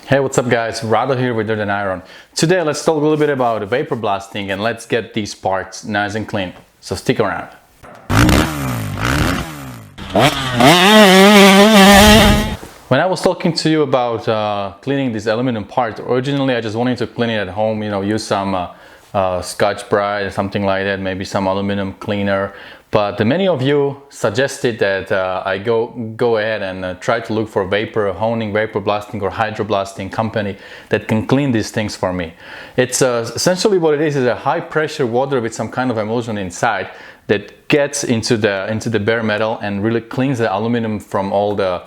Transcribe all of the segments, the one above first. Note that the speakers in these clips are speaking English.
Hey, what's up guys? Rado here with Dirt and Iron. Today let's talk a little bit about vapor blasting and let's get these parts nice and clean. So stick around. When I was talking to you about cleaning this aluminum part, originally I just wanted to clean it at home, use some Scotch Brite or something like that, maybe some aluminum cleaner. But many of you suggested that I go ahead and try to look for vapor honing, vapor blasting or hydroblasting company that can clean these things for me. It's essentially what it is a high pressure water with some kind of emulsion inside that gets into the bare metal and really cleans the aluminum from all the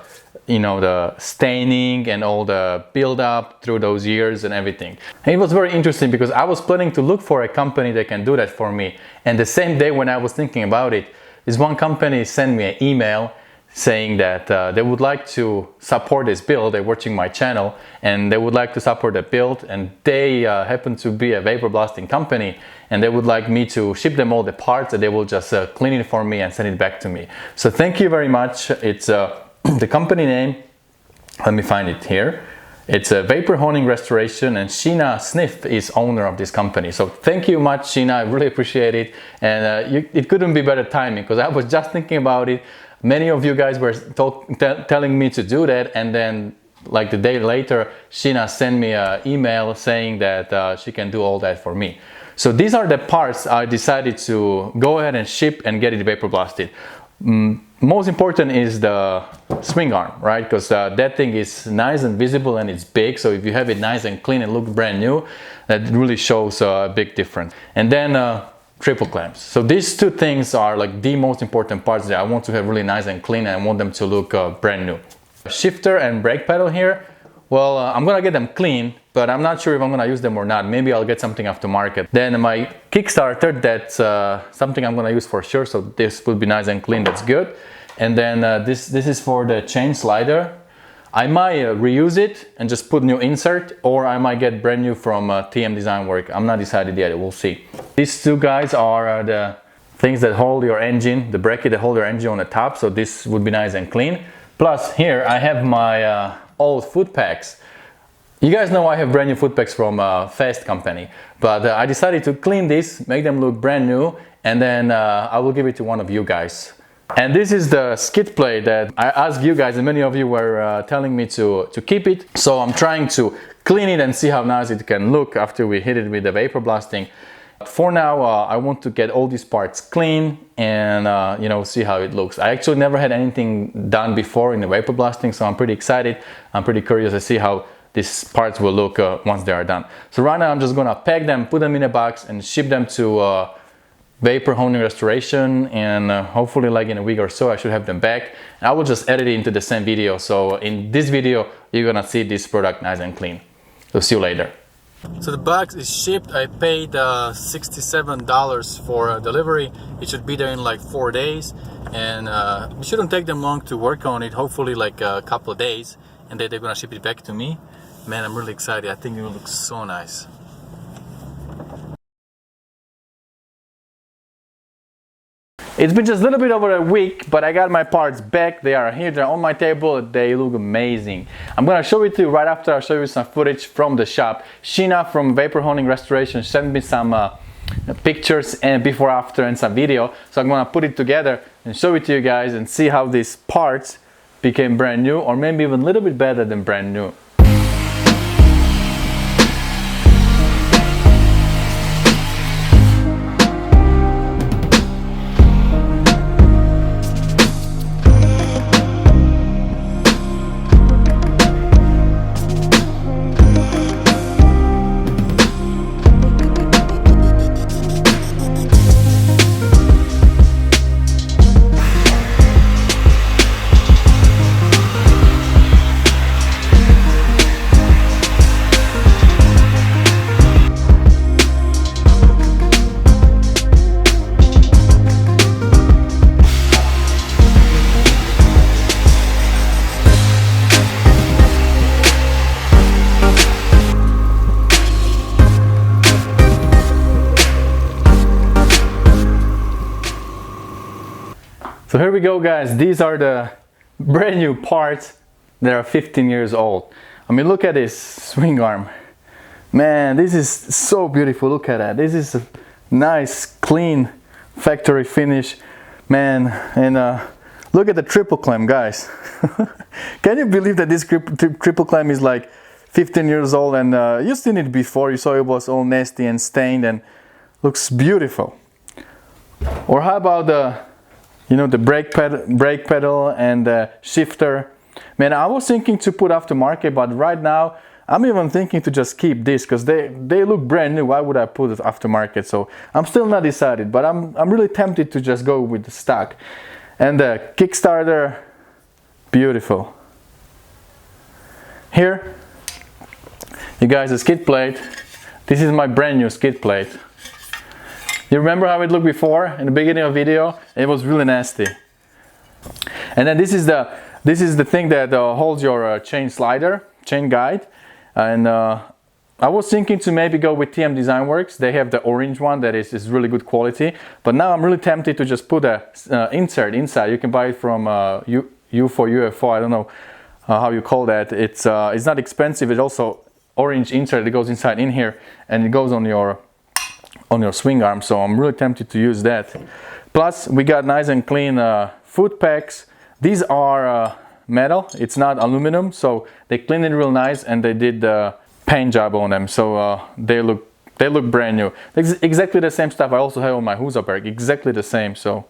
the staining and all the build-up through those years and everything. And it was very interesting because I was planning to look for a company that can do that for me. And the same day when I was thinking about it, this one company sent me an email saying that they would like to support this build. They're watching my channel and they would like to support the build, and they happen to be a vapor blasting company, and they would like me to ship them all the parts, and they will just clean it for me and send it back to me. So thank you very much. It's the company name, let me find it here. It's a Vapor Honing Restoration, and Sheena Sniff is owner of this company. So thank you much, Sheena. I really appreciate it. And it couldn't be better timing because I was just thinking about it. Many of you guys were telling me to do that, and then like the day later, Sheena sent me an email saying that she can do all that for me. So these are the parts I decided to go ahead and ship and get it vapor blasted. Most important is the swing arm, right? Because that thing is nice and visible and it's big, so if you have it nice and clean and look brand new, that really shows a big difference. And then triple clamps. So these two things are like the most important parts that I want to have really nice and clean, and I want them to look brand new. Shifter and brake pedal here, well, I'm gonna get them clean, but I'm not sure if I'm gonna use them or not. Maybe I'll get something aftermarket. Then my Kickstarter, that's something I'm gonna use for sure, so this will be nice and clean, that's good. And then this is for the chain slider. I might reuse it and just put new insert, or I might get brand new from TM Design Work. I'm not decided yet, we'll see. These two guys are the things that hold your engine, the bracket that hold your engine on the top, so this would be nice and clean. Plus here I have my old foot packs. You guys know I have brand new foot packs from Fast company, but I decided to clean this, make them look brand new, and then I will give it to one of you guys. And this is the skid plate that I asked you guys, and many of you were telling me to keep it. So I'm trying to clean it and see how nice it can look after we hit it with the vapor blasting. For now, I want to get all these parts clean and see how it looks. I actually never had anything done before in the vapor blasting, so I'm pretty excited. I'm pretty curious to see how these parts will look once they are done. So right now I'm just gonna pack them, put them in a box, and ship them to Vapor Honing Restoration, and hopefully like in a week or so I should have them back. And I will just edit it into the same video. So in this video you're gonna see this product nice and clean. So see you later. So the box is shipped. I paid $67 for delivery. It should be there in like 4 days, and it shouldn't take them long to work on it. Hopefully like a couple of days, and then they're gonna ship it back to me. Man, I'm really excited. I think it will look so nice. It's been just a little bit over a week, but I got my parts back. They are here, they're on my table, they look amazing. I'm gonna show it to you right after I show you some footage from the shop. Sheena from Vapor Honing Restoration sent me some pictures and before after and some video. So I'm gonna put it together and show it to you guys and see how these parts became brand new, or maybe even a little bit better than brand new. So here we go guys, these are the brand new parts that are 15 years old. I mean, look at this swing arm. Man, this is so beautiful. Look at that. This is a nice, clean factory finish, man. And look at the triple clamp, guys. Can you believe that this triple clamp is like 15 years old, and you've seen it before. You saw it was all nasty and stained and looks beautiful. Or how about the, you know, the brake pedal and the shifter? Man, I was thinking to put aftermarket, but right now I'm even thinking to just keep this because they look brand new. Why would I put it aftermarket? So I'm still not decided, but I'm really tempted to just go with the stock. And the Kickstarter, beautiful. Here, you guys, the skid plate. This is my brand new skid plate. You remember how it looked before in the beginning of the video? It was really nasty. And then this is the thing that holds your chain slider, chain guide. And I was thinking to maybe go with TM Design Works. They have the orange one that is really good quality. But now I'm really tempted to just put a insert inside. You can buy it from UFO. I don't know how you call that. It's not expensive. It's also orange insert that goes inside in here, and it goes on your swing arm. So I'm really tempted to use that. Plus, we got nice and clean foot packs. These are metal, it's not aluminum, so they cleaned it real nice and they did the paint job on them, so they look brand new. Exactly the same stuff I also have on my Husaberg, exactly the same. So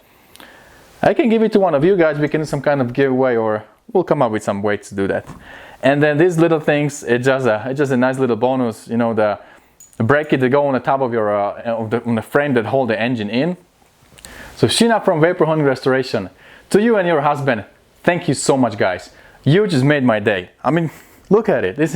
I can give it to one of you guys. We can do some kind of giveaway, or we'll come up with some ways to do that. And then these little things, it's just a nice little bonus. You know, the brake kit that go on the top of your on the frame that hold the engine in. So Sheena from Vapor Hunting Restoration, to you and your husband, thank you so much, guys. You just made my day. I mean, look at it. This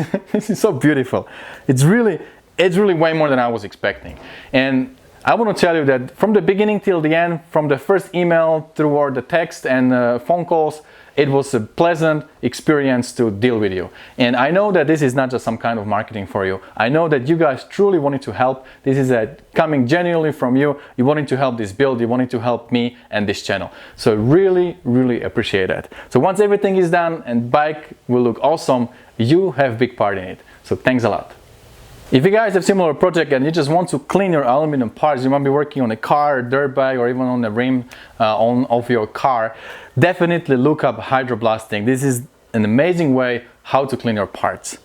is so beautiful. It's really way more than I was expecting. And I want to tell you that from the beginning till the end, from the first email through the text and phone calls, it was a pleasant experience to deal with you. And I know that this is not just some kind of marketing for you. I know that you guys truly wanted to help. This is coming genuinely from you. You wanted to help this build. You wanted to help me and this channel. So really, really appreciate that. So once everything is done and bike will look awesome, you have a big part in it. So thanks a lot. If you guys have similar project and you just want to clean your aluminum parts, you might be working on a car, a dirt bike, or even on the rim of your car, definitely look up hydroblasting. This is an amazing way how to clean your parts.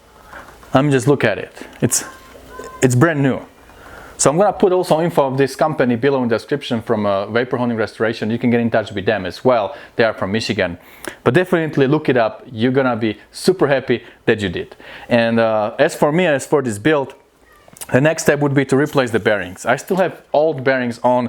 Just look at it. It's brand new. So I'm gonna put also info of this company below in the description from Vapor Hunting Restoration. You can get in touch with them as well. They are from Michigan. But definitely look it up. You're gonna be super happy that you did. And as for me, as for this build, the next step would be to replace the bearings. I still have old bearings on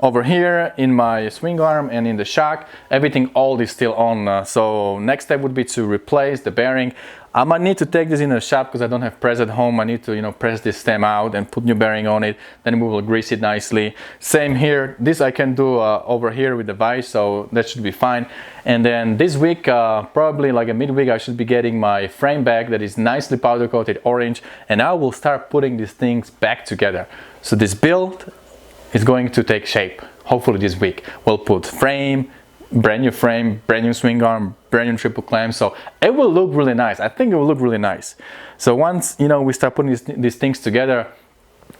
over here in my swing arm and in the shock. Everything old is still on. So next step would be to replace the bearing. I might need to take this in the shop because I don't have press at home. I need to, you know, press this stem out and put new bearing on it. Then we will grease it nicely. Same here. This I can do over here with the vise, so that should be fine. And then this week, probably like a midweek, I should be getting my frame back that is nicely powder coated orange, and I will start putting these things back together. So this build is going to take shape. Hopefully this week we'll put frame, brand new swing arm, brand new triple clamp, so it will look really nice. I think it will look really nice. So once, you know, we start putting these things together,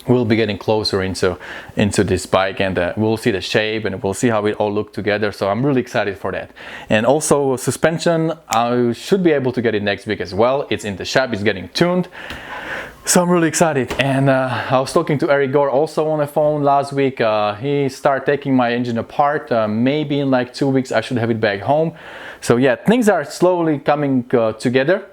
we'll be getting closer into this bike, and we'll see the shape and we'll see how it all look together. So I'm really excited for that. And also suspension, I should be able to get it next week as well. It's in the shop, it's getting tuned. So I'm really excited. And I was talking to Eric Gore also on the phone last week. He started taking my engine apart. Maybe in like 2 weeks I should have it back home. So yeah, things are slowly coming together,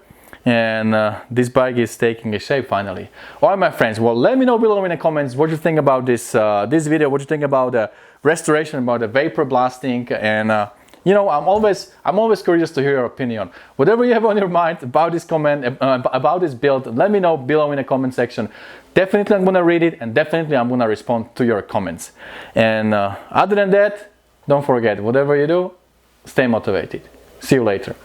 and this bike is taking a shape finally. All right, my friends, well, let me know below in the comments what you think about this video, what you think about the restoration, about the vapor blasting, and you know, I'm always curious to hear your opinion. Whatever you have on your mind about this about this build, let me know below in the comment section. Definitely I'm gonna read it, and definitely I'm gonna respond to your comments. And other than that, don't forget, whatever you do, stay motivated. See you later.